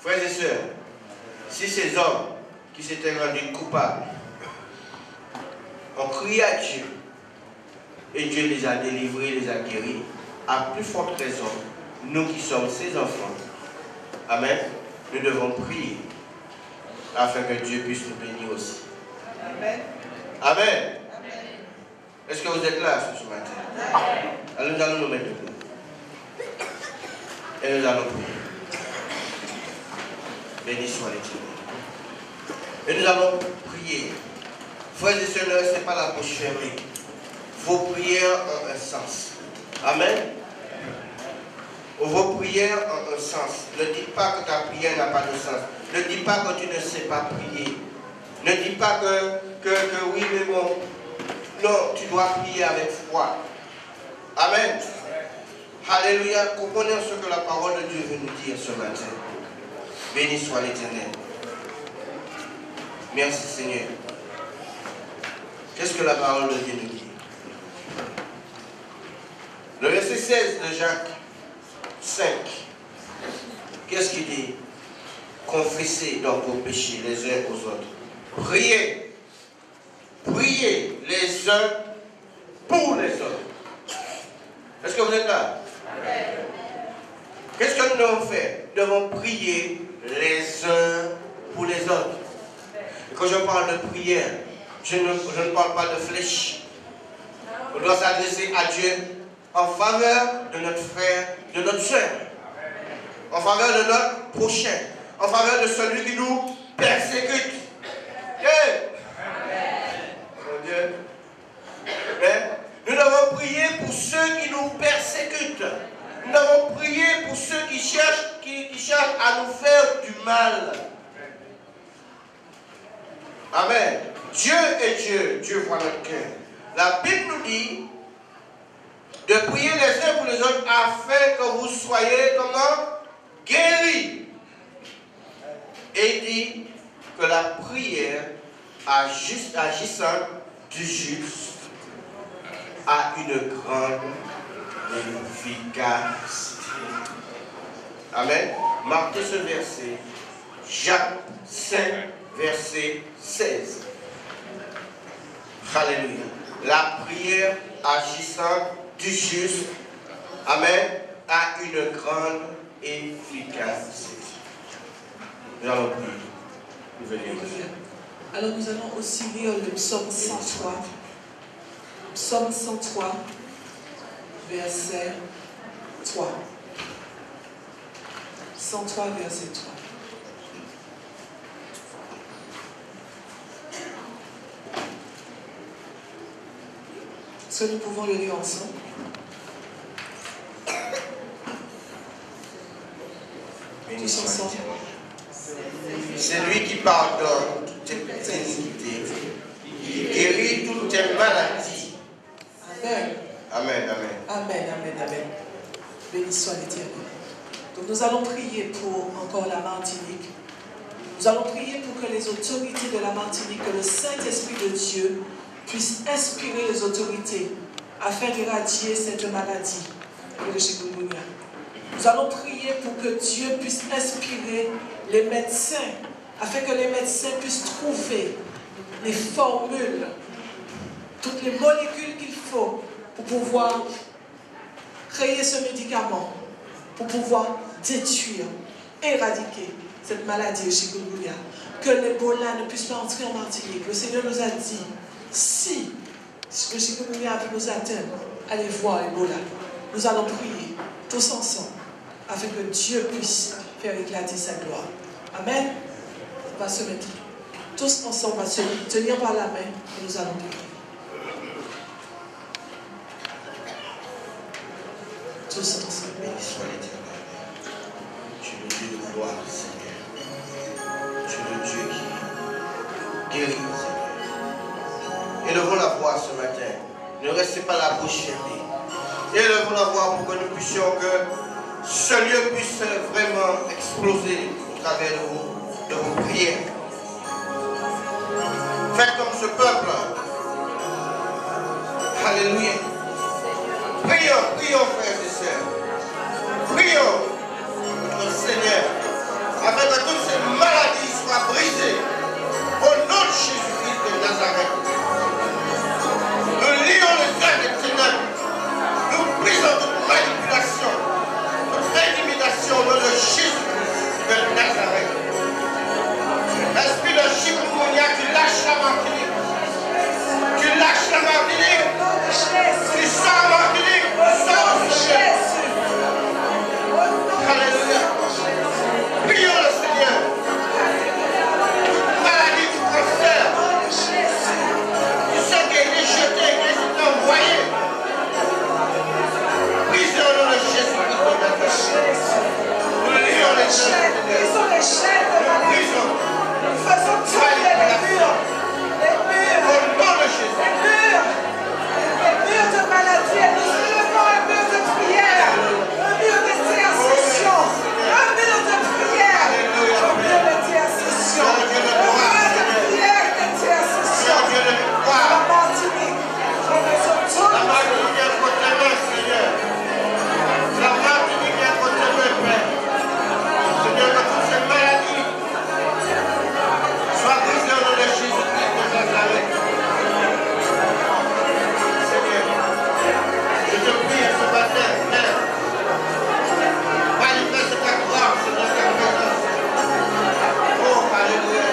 Frères et sœurs, si ces hommes qui s'étaient rendus coupables ont crié à Dieu et Dieu les a délivrés, les a guéris, à plus forte raison, nous qui sommes ses enfants, amen, nous devons prier afin que Dieu puisse nous bénir aussi. Amen. Amen. Est-ce que vous êtes là ce matin? Amen. Alors nous allons nous mettre debout. Et nous allons prier. Béni soit l'Éternel. Et nous allons prier. Frères et sœurs, ne restez pas la bouche fermée. Vos prières ont un sens. Amen. Vos prières ont un sens. Ne dites pas que ta prière n'a pas de sens. Ne dis pas que tu ne sais pas prier. Ne dis pas que oui, mais bon. Non, tu dois prier avec foi. Amen. Alléluia. Comprenez ce que la parole de Dieu veut nous dire ce matin. Béni soit l'Éternel. Merci Seigneur. Qu'est-ce que la parole de Dieu nous dit? Le verset 16 de Jacques 5. Qu'est-ce qu'il dit? Confessez donc vos péchés les uns aux autres. Priez. Priez les uns pour les autres. Est-ce que vous êtes là? Qu'est-ce que nous devons faire? Nous devons prier les uns pour les autres. Et quand je parle de prière, je ne parle pas de flèche. On doit s'adresser à Dieu en faveur de notre frère, de notre soeur, en faveur de notre prochain, en faveur de celui qui nous persécute. Hey! Mon Dieu. Nous devons prier pour ceux qui nous persécutent. Nous devons prier pour ceux qui cherchent à nous faire du mal. Amen. Dieu est Dieu. Dieu voit notre cœur. La Bible nous dit de prier les uns pour les autres afin que vous soyez comment? Guéris. Et il dit que la prière agissant du juste a une grande efficacité. Amen. Marquez ce verset. Jacques 5, verset 16. Alléluia. La prière agissant du juste, amen, a une grande efficacité. Nous allons prier. Alors nous allons aussi lire le psaume 103. Psaume 103, verset 3. 103, verset 3. Est-ce que nous pouvons le lire ensemble? Tous ensemble. C'est lui qui pardonne toutes tes iniquités, qui guérit toutes tes maladies. Amen. Amen, amen. Amen, amen, amen. Béni soit l'Éternel. Donc nous allons prier pour encore la Martinique. Nous allons prier pour que les autorités de la Martinique, que le Saint-Esprit de Dieu puisse inspirer les autorités afin d'éradier cette maladie, le chikungunya. Nous allons prier pour que Dieu puisse inspirer les médecins, afin que les médecins puissent trouver les formules, toutes les molécules qu'il faut pour pouvoir créer ce médicament, pour pouvoir détruire, éradiquer cette maladie au chikungunya. Que l'Ebola ne puisse pas entrer en Martinique. Le Seigneur nous a dit, si le chikungunya a pu nous atteindre, allez voir l'Ebola. Nous allons prier tous ensemble, afin que Dieu puisse faire éclater sa gloire. Amen. On va se mettre tous ensemble, on va se tenir par la main et nous allons prier. Tous ensemble. Béni soit l'Éternel. Tu es le Dieu de gloire, Seigneur. Tu es le Dieu qui guérit, Seigneur. Élevons la voix ce matin. Ne restez pas la bouche fermée. Élevons la voix pour que nous puissions que ce lieu puisse vraiment exploser au travers de vos prières. Faites comme ce peuple. Alléluia. Prions, prions, frères et sœurs. Prions, notre Seigneur, afin que toutes ces maladies soient brisées au nom de Jésus-Christ de Nazareth. Nous lions les œuvres des ténèbres. Nous brisons toute manipulation, toute intimidation au nom de Jésus-Christ de Nazareth. Esprit de chikungunya qui lâche la Martinique, qui lâche la Martinique, qui sort la Martinique, qui sort le Seigneur. Alléluia. Prions le Seigneur. Maladie du cancer, qui sont qui est jeté, qui est envoyé. Brisez au nom de Jésus-Christ de Nazareth. Nous lions les chaînes. Brisons les chaînes de maladie. Nous faisons tomber les murs. Les murs. Au nom de Jésus. Les murs. Les murs de maladie. Et nous élevons un mur de prière. Un mur d'intercession. Un mur de prière. Un mur d'intercession. Un mur de prière d'intercession. La Martinique. Nous faisons La tomber. Martinique est entre tes mains, Seigneur. La Martinique est entre tes mains, Père. Seigneur, que toutes ces maladies soient brisées au nom de Jésus-Christ de Nazareth. Seigneur, je te prie ce matin, Père, manifeste ta gloire, Seigneur, ta présence. Oh, alléluia.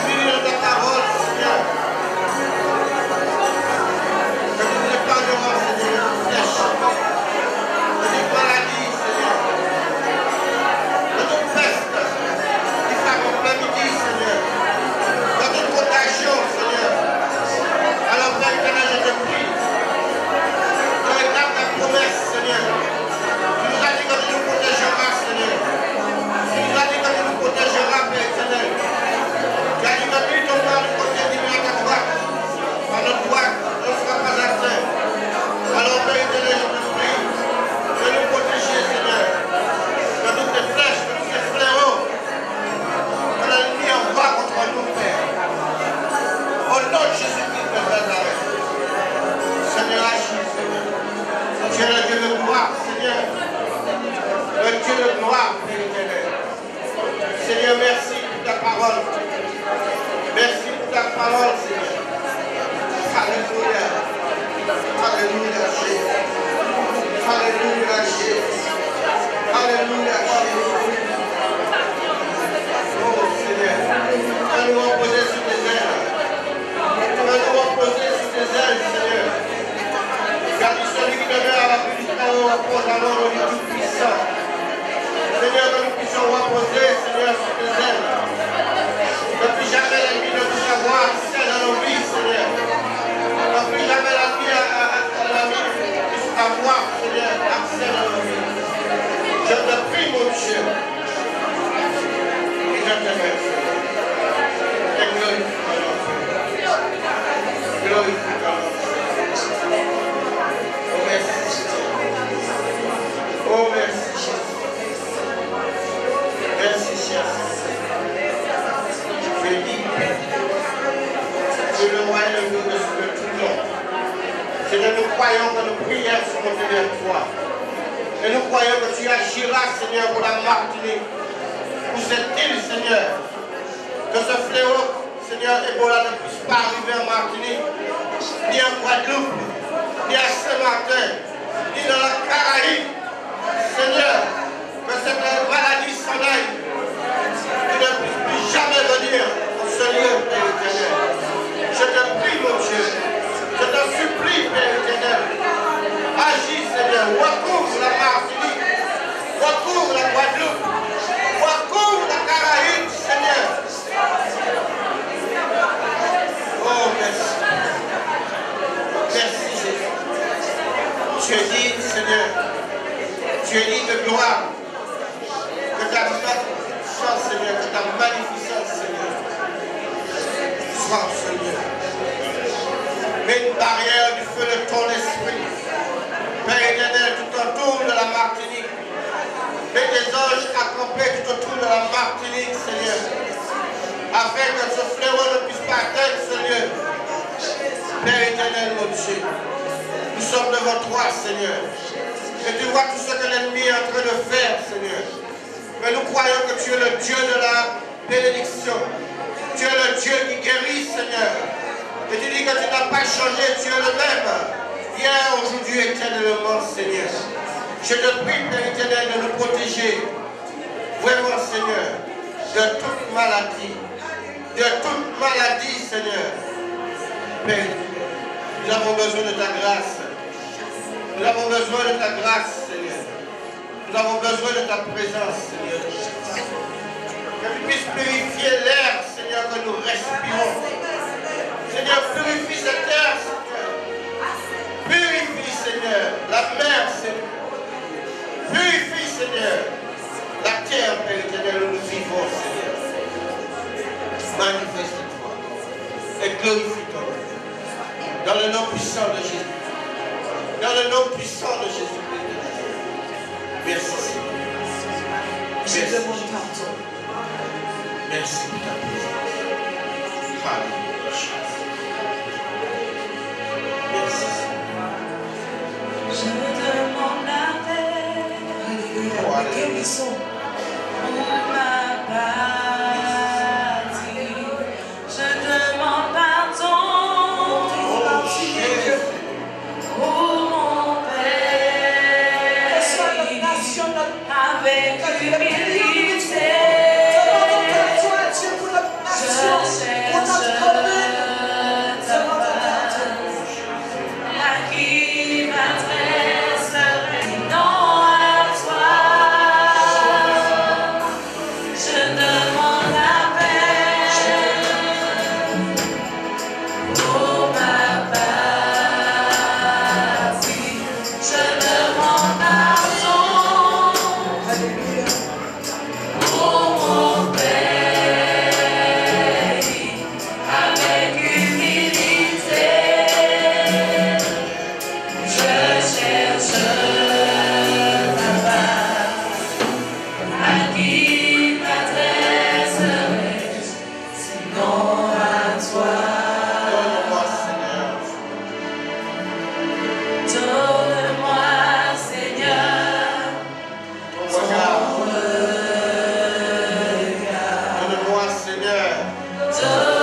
Vis de ta parole, Seigneur. Que nous épargnerons, Seigneur, de flèches, de tes maladies, Seigneur, de toute peste qui frappe en plein midi, Seigneur, de toute contagion, Seigneur. Alors, Père éternel, je te prie, je réclame ta promesse, Seigneur. Tu nous as dit que tu nous protégeras, Seigneur. Tu nous as dit que tu nous protégeras, Père éternel. Tu as dit que tu tomberas du côté divin à ta droite. Par notre droite, on ne sera pas atteint. Alors, Père éternel, je te prie de nous protéger, Seigneur, de toutes les flèches, de tous ces fléaux que l'ennemi envoie contre nous, Père. Au nom de Jésus-Christ de Nazareth. Seigneur, agis, Seigneur. Tu es le Dieu de gloire, Seigneur. Le Dieu de gloire, Père éternel. Seigneur, merci pour ta parole. Merci pour ta parole, Seigneur. Alléluia. Alléluia, Jésus. Alléluia, Jésus. Alléluia, Jésus. Oh, Seigneur. Fais-nous reposer sur tes ailes. Fais-nous reposer sur tes ailes, Seigneur. Car celui qui demeure à la pluie du Très-Haut repose alors au lieu du puissant. Seigneur, que nous puissions reposer, Seigneur, sur tes ailes. Que plus jamais l'ennemi ne puisse avoir accès dans nos vies, Seigneur. Que plus jamais l'ennemi puisse avoir, Seigneur, accès dans nos vies. Je te prie, mon Dieu. Et je te remercie. Et glorifie ton nom. Glorifie ton nom. Oh, merci, Jésus. Oh, merci, Jésus. Merci, Jésus. Je dis que le roi est le Dieu de tout le monde. Seigneur, nous croyons que nos prières sont montées vers toi. Et nous croyons que tu agiras, Seigneur, pour la Martinique, pour cette île, Seigneur. Que ce fléau, Seigneur, Ebola ne puisse pas arriver en Martinique, ni en Guadeloupe, ni à Saint-Martin, ni dans la Caraïbe. Seigneur, que cette maladie s'en aille, qu'il ne puisse plus jamais venir dans ce lieu, Père éternel. Je te prie, mon Dieu, je te supplie, Père éternel. Agis, Seigneur, recouvre la Martinique, recouvre la Guadeloupe, recouvre la Caraïbe, Seigneur. Oh, merci. Merci, Jésus. Tu es dit, Seigneur, tu es dit de gloire, que ta puissance, Seigneur, que ta magnificence, Seigneur, soit en ce lieu. Mets une barrière du feu de ton esprit, Père éternel, tout autour de la Martinique. Mets des anges accomplis tout autour de la Martinique, Seigneur, afin que ce fléau ne puisse pas atteindre ce lieu. Père éternel, mon Dieu, nous sommes devant toi, Seigneur. Et tu vois tout ce que l'ennemi est en train de faire, Seigneur. Mais nous croyons que tu es le Dieu de la bénédiction. Tu es le Dieu qui guérit, Seigneur. Et tu dis que tu n'as pas changé, tu es le même. Hier, aujourd'hui, éternellement, Seigneur. Je te prie, Père éternel, de nous protéger. Vraiment, Seigneur, de toute maladie. De toute maladie, Seigneur. Père, nous avons besoin de ta grâce. Nous avons besoin de ta grâce, Seigneur. Nous avons besoin de ta présence, Seigneur. Que tu puisses purifier l'air, Seigneur, que nous respirons. Seigneur, purifie cette terre, Seigneur. Purifie, Seigneur, la mer, Seigneur. Purifie, Seigneur, la terre, Père éternel, où nous vivons, Seigneur. Manifeste-toi et glorifie ton nom. Dans le nom puissant de Jésus. Dans le nom puissant de Jésus-Christ. Merci, Seigneur. Je demande pardon. Merci pour ta présence. Alléluia. Merci, Seigneur. Je demande la paix. Alléluia. Oh, La guérison. Pour ma partie, je demande pardon pour mon Père, Que soit notre nation, notre avec humilité, Dieu pour notre nation, je cherche pour notre commune. ta face, à qui m'adresserai non à toi. Je demande la paix pour ma partie. Je demande pardon Alléluia. pour mon pays, avec humilité. Je cherche ta face, à qui m'adresserai, sinon à toi. Donne-moi, Seigneur. Donne-moi, Seigneur, Ton ton regard. regard. Donne-moi, Seigneur. Donne-moi,